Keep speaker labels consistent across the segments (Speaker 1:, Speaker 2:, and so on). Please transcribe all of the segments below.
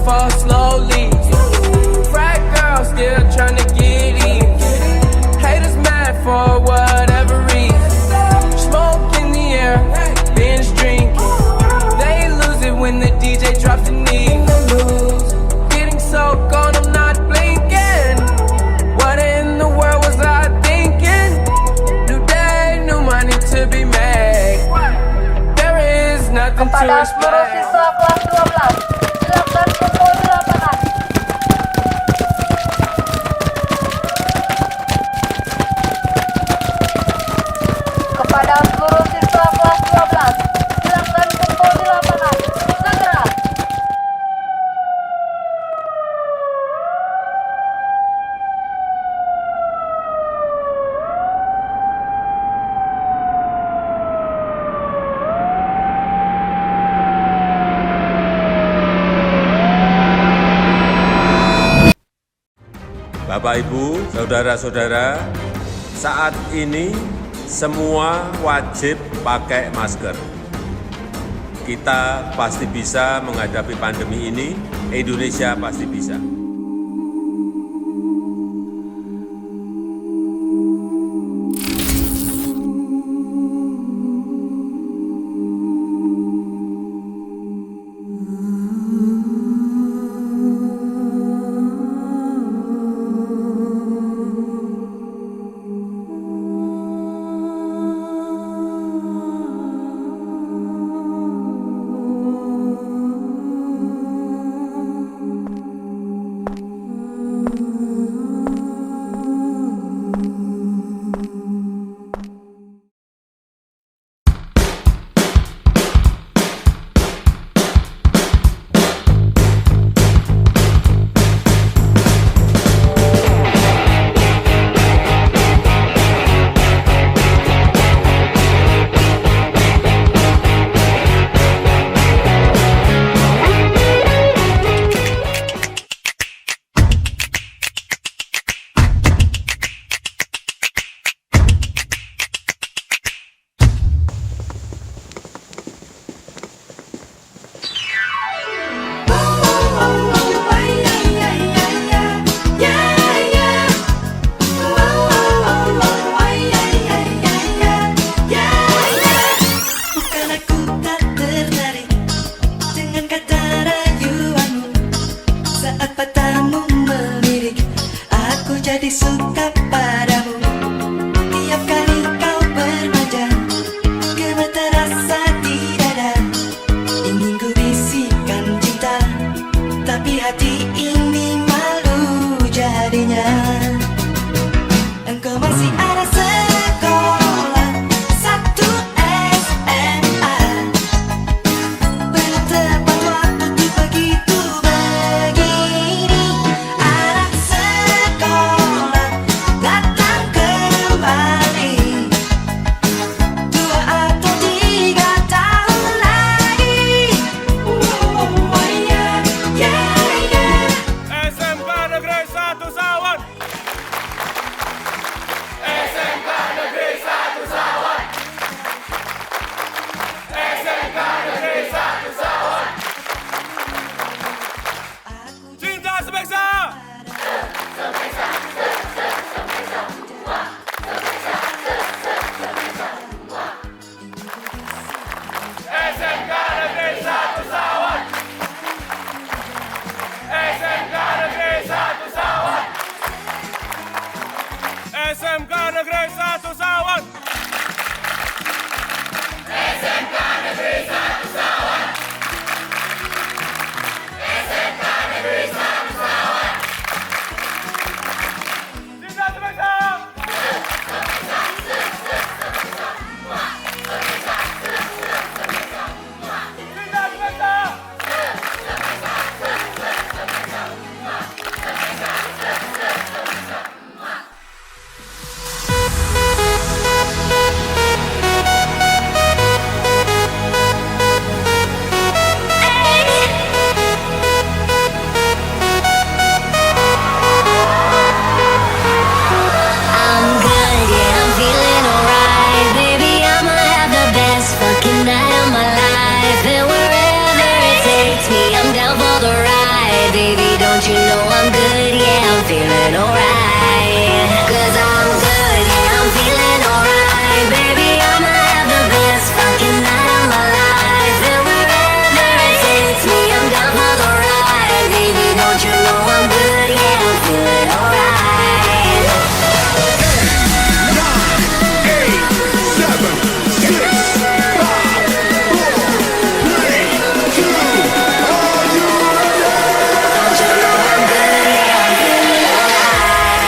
Speaker 1: fall slowly. Frat girl still trying to get in. Haters mad for whatever reason. Smoke in the air, binge drinking. They lose it when the DJ drops the knee. Getting so gone, I'm not blinking. What in the world was I thinking? New day, new money to be made. There is nothing to
Speaker 2: Kepada seluruh
Speaker 1: explain.
Speaker 2: siswa kelas 12, silakan kumpul di lapangan. Kepada seluruh siswa kelas 12, silakan kumpul di lapangan. Segera.
Speaker 3: Bapak, Ibu, saudara-saudara, saat ini semua wajib pakai masker. Kita pasti bisa menghadapi pandemi ini, Indonesia pasti bisa.
Speaker 4: feeling alright. 'Cause I'm good, yeah, I'm feeling alright. Baby, I'ma have the best fucking night of my life. And wherever it takes me, I'm down for the ride. Baby, don't you know I'm good, yeah, I'm feeling alright.
Speaker 5: 7, 6, 5, 4, 3, 2. Are you ready?
Speaker 4: Don't you know I'm good, yeah, I'm feeling alright.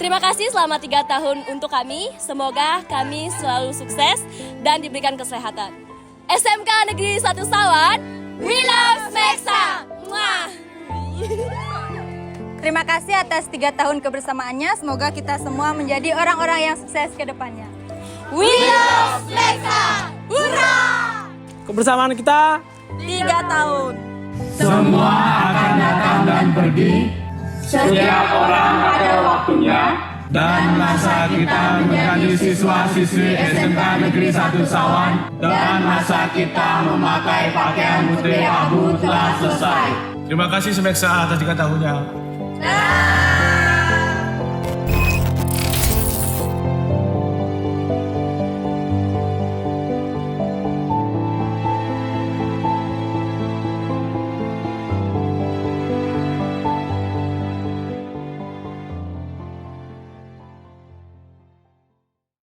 Speaker 6: Terima kasih selama 3 tahun untuk kami. Semoga kami selalu sukses dan diberikan kesehatan. SMK Negeri 1 Sawan, we love Smeksa. Muah.
Speaker 2: Terima kasih atas 3 tahun kebersamaannya. Semoga kita semua menjadi orang-orang yang sukses ke depannya.
Speaker 6: We love Smeksa. Hurra!
Speaker 7: Kebersamaan kita
Speaker 6: 3 tahun.
Speaker 8: Semua akan datang dan pergi. Setiap orang ada waktunya. Dan masa kita menjadi siswa-siswi SMK Negeri 1 Sawan. Dan masa kita memakai pakaian putih abu telah selesai.
Speaker 7: Terima kasih Smeksa atas 3 tahunnya.